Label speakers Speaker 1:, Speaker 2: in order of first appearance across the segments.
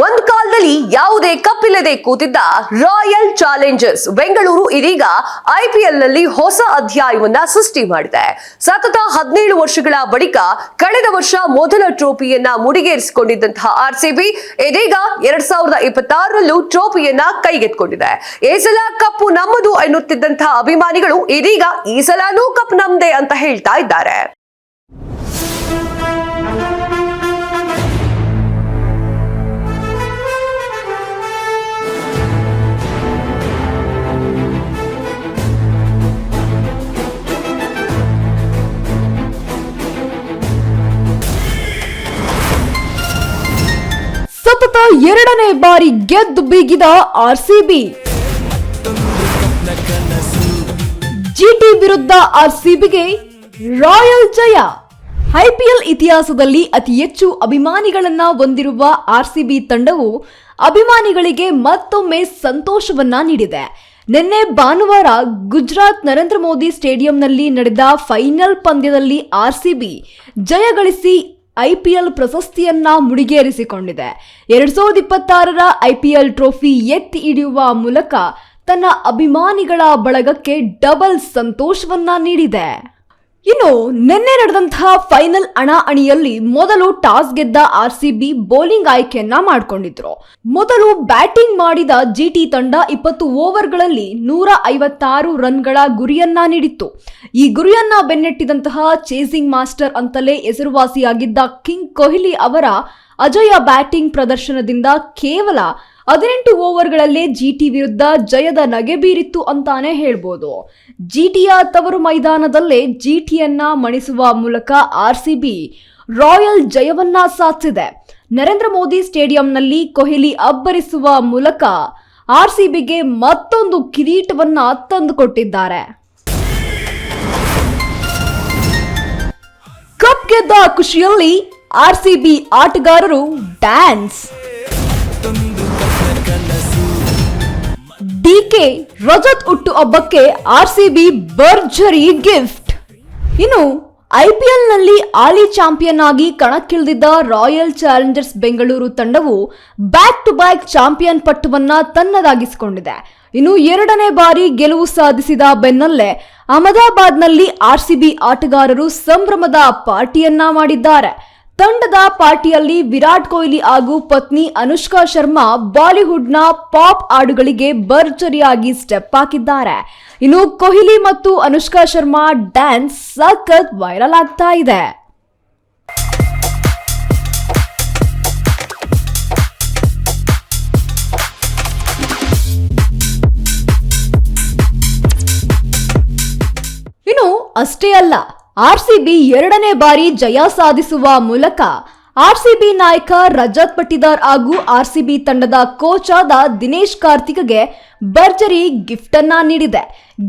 Speaker 1: ಒಂದು ಕಾಲದಲ್ಲಿ ಯಾವುದೇ ಕಪ್ಪಿಲ್ಲದೆ ಕೂತಿದ್ದ ರಾಯಲ್ ಚಾಲೆಂಜರ್ಸ್ ಬೆಂಗಳೂರು ಇದೀಗ IPL ನಲ್ಲಿ ಹೊಸ ಅಧ್ಯಾಯವನ್ನ ಸೃಷ್ಟಿ ಮಾಡಿದೆ. ಸತತ 17 ವರ್ಷಗಳ ಬಳಿಕ ಕಳೆದ ವರ್ಷ ಮೊದಲ ಟ್ರೋಫಿಯನ್ನ ಮುಡಿಗೇರಿಸಿಕೊಂಡಿದ್ದಂತಹ RCB ಇದೀಗ 2026ರಲ್ಲೂ ಟ್ರೋಫಿಯನ್ನ ಕೈಗೆತ್ತಿಕೊಂಡಿದೆ. ಈ ಸಲ ಕಪ್ಪು ನಮ್ಮದು ಎನ್ನುತ್ತಿದ್ದಂತಹ ಅಭಿಮಾನಿಗಳು ಇದೀಗ ಈ ಸಲನೂ ಕಪ್ ನಮ್ದೇ ಅಂತ ಹೇಳ್ತಾ ಇದ್ದಾರೆ.
Speaker 2: ಸತತ 2ನೇ ಬಾರಿ ಗೆದ್ದು ಬೀಗಿದ RCB. GT ವಿರುದ್ಧ RCBಗೆ ರಾಯಲ್ ಜಯ. IPL ಇತಿಹಾಸದಲ್ಲಿ ಅತಿ ಹೆಚ್ಚು ಅಭಿಮಾನಿಗಳನ್ನ ಹೊಂದಿರುವ RCB ತಂಡವು ಅಭಿಮಾನಿಗಳಿಗೆ ಮತ್ತೊಮ್ಮೆ ಸಂತೋಷವನ್ನ ನೀಡಿದೆ. ನಿನ್ನೆ ಭಾನುವಾರ ಗುಜರಾತ್ ನರೇಂದ್ರ ಮೋದಿ ಸ್ಟೇಡಿಯಂನಲ್ಲಿ ನಡೆದ ಫೈನಲ್ ಪಂದ್ಯದಲ್ಲಿ RCB ಜಯಗಳಿಸಿ IPL ಪ್ರಶಸ್ತಿಯನ್ನ ಮುಡಿಗೇರಿಸಿಕೊಂಡಿದೆ. 2026ರ IPL ಟ್ರೋಫಿ ಎತ್ತಿ ಹಿಡಿಯುವ ಮೂಲಕ ತನ್ನ ಅಭಿಮಾನಿಗಳ ಬಳಗಕ್ಕೆ ಡಬಲ್ ಸಂತೋಷವನ್ನ ನೀಡಿದೆ. ಇನ್ನು ನಿನ್ನೆ ನಡೆದಂತಹ ಫೈನಲ್ ಹಣಾಹಣಿಯಲ್ಲಿ ಮೊದಲು ಟಾಸ್ ಗೆದ್ದ RCB ಬೌಲಿಂಗ್ ಆಯ್ಕೆಯನ್ನ ಮಾಡಿಕೊಂಡಿದ್ರು. ಮೊದಲು ಬ್ಯಾಟಿಂಗ್ ಮಾಡಿದ GT ತಂಡ 20 ಓವರ್ಗಳಲ್ಲಿ 156 ರನ್ಗಳ ಗುರಿಯನ್ನ ನೀಡಿತ್ತು. ಈ ಗುರಿಯನ್ನ ಬೆನ್ನಟ್ಟಿದಂತಹ ಚೇಸಿಂಗ್ ಮಾಸ್ಟರ್ ಅಂತಲೇ ಹೆಸರುವಾಸಿಯಾಗಿದ್ದ ಕಿಂಗ್ ಕೊಹ್ಲಿ ಅವರ ಅಜಯ ಬ್ಯಾಟಿಂಗ್ ಪ್ರದರ್ಶನದಿಂದ ಕೇವಲ 18 ಓವರ್ಗಳಲ್ಲೇ GT ವಿರುದ್ಧ ಜಯದ ನಗೆ ಬೀರಿತ್ತು ಅಂತಾನೆ ಹೇಳ್ಬೋದು. GTಯ ತವರು ಮೈದಾನದಲ್ಲೇ GTಯನ್ನ ಮಣಿಸುವ ಮೂಲಕ RCB ರಾಯಲ್ ಜಯವನ್ನ ಸಾಧಿಸಿದೆ. ನರೇಂದ್ರ ಮೋದಿ ಸ್ಟೇಡಿಯಂನಲ್ಲಿ ಕೊಹ್ಲಿ ಅಬ್ಬರಿಸುವ ಮೂಲಕ RCBಗೆ ಮತ್ತೊಂದು ಕಿರೀಟವನ್ನ ತಂದುಕೊಟ್ಟಿದ್ದಾರೆ. ಕಪ್ ಗೆದ್ದ ಖುಷಿಯಲ್ಲಿ RCB ಆಟಗಾರರು ಡ್ಯಾನ್ಸ್. DK ರಜತ್ ಹುಟ್ಟು ಹಬ್ಬಕ್ಕೆ RCB ಭರ್ಜರಿ ಗಿಫ್ಟ್. ಇನ್ನು IPL ನಲ್ಲಿ ಹಾಲಿ ಚಾಂಪಿಯನ್ ಆಗಿ ಕಣಕ್ಕಿಳಿದಿದ್ದ ರಾಯಲ್ ಚಾಲೆಂಜರ್ಸ್ ಬೆಂಗಳೂರು ತಂಡವು ಬ್ಯಾಕ್ ಟು ಬ್ಯಾಕ್ ಚಾಂಪಿಯನ್ ಪಟ್ಟವನ್ನ ತನ್ನದಾಗಿಸಿಕೊಂಡಿದೆ. ಇನ್ನು 2ನೇ ಬಾರಿ ಗೆಲುವು ಸಾಧಿಸಿದ ಬೆನ್ನಲ್ಲೇ ಅಹಮದಾಬಾದ್ನಲ್ಲಿ RCB ಆಟಗಾರರು ಸಂಭ್ರಮದ ಪಾರ್ಟಿಯನ್ನ ಮಾಡಿದ್ದಾರೆ. ತಂಡದ ಪಾರ್ಟಿಯಲ್ಲಿ ವಿರಾಟ್ ಕೊಹ್ಲಿ ಹಾಗೂ ಪತ್ನಿ ಅನುಷ್ಕಾ ಶರ್ಮಾ ಬಾಲಿವುಡ್ನ ಪಾಪ್ ಹಾಡುಗಳಿಗೆ ಭರ್ಜರಿಯಾಗಿ ಸ್ಟೆಪ್ ಹಾಕಿದ್ದಾರೆ. ಇನ್ನು ಕೊಹ್ಲಿ ಮತ್ತು ಅನುಷ್ಕಾ ಶರ್ಮಾ ಡ್ಯಾನ್ಸ್ ಸಖತ್ ವೈರಲ್ ಆಗ್ತಾ ಇದೆ. ಇನ್ನು ಅಷ್ಟೇ ಅಲ್ಲ, RCB 2ನೇ ಬಾರಿ ಜಯ ಸಾಧಿಸುವ ಮೂಲಕ RCB ನಾಯಕ ರಜತ್ ಪಟ್ಟಿದಾರ್ ಹಾಗೂ RCB ತಂಡದ ಕೋಚ್ ಆದ ದಿನೇಶ್ ಕಾರ್ತಿಕ್ಗೆ ಭರ್ಜರಿ ಗಿಫ್ಟ್ ಅನ್ನ ನೀಡಿದೆ.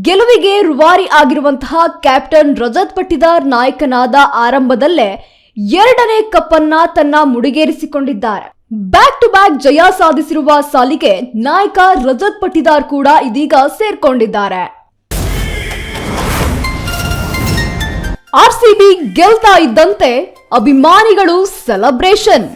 Speaker 2: ಗೆಲುವಿಗೆ ರೂವಾರಿ ಆಗಿರುವಂತಹ ಕ್ಯಾಪ್ಟನ್ ರಜತ್ ಪಟ್ಟಿದಾರ್ ನಾಯಕನಾದ ಆರಂಭದಲ್ಲೇ 2ನೇ ಕಪ್ ಅನ್ನ ತನ್ನ ಮುಡಿಗೇರಿಸಿಕೊಂಡಿದ್ದಾರೆ. ಬ್ಯಾಕ್ ಟು ಬ್ಯಾಕ್ ಜಯ ಸಾಧಿಸಿರುವ ಸಾಲಿಗೆ ನಾಯಕ ರಜತ್ ಪಟ್ಟಿದಾರ್ ಕೂಡ ಇದೀಗ ಸೇರ್ಕೊಂಡಿದ್ದಾರೆ. RCB ಗೆಲ್ತಾ ಇದ್ದಂತೆ ಅಭಿಮಾನಿಗಳು ಸೆಲೆಬ್ರೇಷನ್.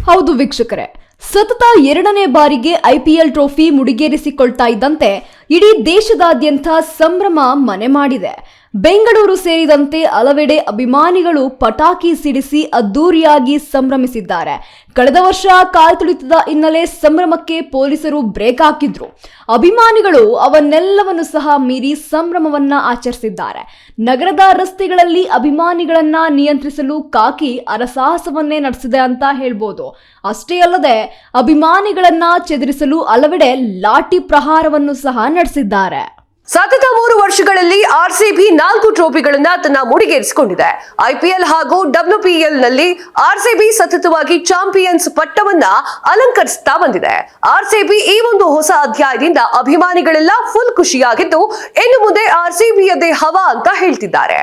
Speaker 2: ಹೌದು ವೀಕ್ಷಕರೇ, ಸತತ 2ನೇ ಬಾರಿಗೆ IPL ಟ್ರೋಫಿ ಮುಡಿಗೇರಿಸಿಕೊಳ್ತಾ ಇದ್ದಂತೆ ಇಡೀ ದೇಶದಾದ್ಯಂತ ಸಂಭ್ರಮ ಮನೆ ಮಾಡಿದೆ. ಬೆಂಗಳೂರು ಸೇರಿದಂತೆ ಹಲವೆಡೆ ಅಭಿಮಾನಿಗಳು ಪಟಾಕಿ ಸಿಡಿಸಿ ಅದ್ದೂರಿಯಾಗಿ ಸಂಭ್ರಮಿಸಿದ್ದಾರೆ. ಕಳೆದ ವರ್ಷ ಕಾಲ್ತುಳಿತದ ಹಿನ್ನೆಲೆ ಸಂಭ್ರಮಕ್ಕೆ ಪೊಲೀಸರು ಬ್ರೇಕ್ ಹಾಕಿದ್ರು. ಅಭಿಮಾನಿಗಳು ಅವನ್ನೆಲ್ಲವನ್ನು ಸಹ ಮೀರಿ ಸಂಭ್ರಮವನ್ನ ಆಚರಿಸಿದ್ದಾರೆ. ನಗರದ ರಸ್ತೆಗಳಲ್ಲಿ ಅಭಿಮಾನಿಗಳನ್ನ ನಿಯಂತ್ರಿಸಲು ಕಾಕಿ ಅರಸಾಹಸವನ್ನೇ ನಡೆಸಿದೆ ಅಂತ ಹೇಳ್ಬೋದು. ಅಷ್ಟೇ ಅಲ್ಲದೆ ಅಭಿಮಾನಿಗಳನ್ನ ಚೆದರಿಸಲು ಹಲವೆಡೆ ಲಾಠಿ ಪ್ರಹಾರವನ್ನು ಸಹ ನಡೆಸಿದ್ದಾರೆ.
Speaker 1: ಸತತ 3 ವರ್ಷಗಳಲ್ಲಿ RCB 4 ಟ್ರೋಫಿಗಳನ್ನ ತನ್ನ ಮುಡಿಗೇರಿಸಿಕೊಂಡಿದೆ. IPL ಹಾಗೂ WPL ನಲ್ಲಿ RCB ಸತತವಾಗಿ ಚಾಂಪಿಯನ್ಸ್ ಪಟ್ಟವನ್ನ ಅಲಂಕರಿಸ್ತಾ ಬಂದಿದೆ. RCB ಈ ಒಂದು ಹೊಸ ಅಧ್ಯಾಯದಿಂದ ಅಭಿಮಾನಿಗಳೆಲ್ಲ ಫುಲ್ ಖುಷಿಯಾಗಿದ್ದು ಇನ್ನು ಮುಂದೆ RCB ಯದೇ ಹವಾ ಅಂತ ಹೇಳ್ತಿದ್ದಾರೆ.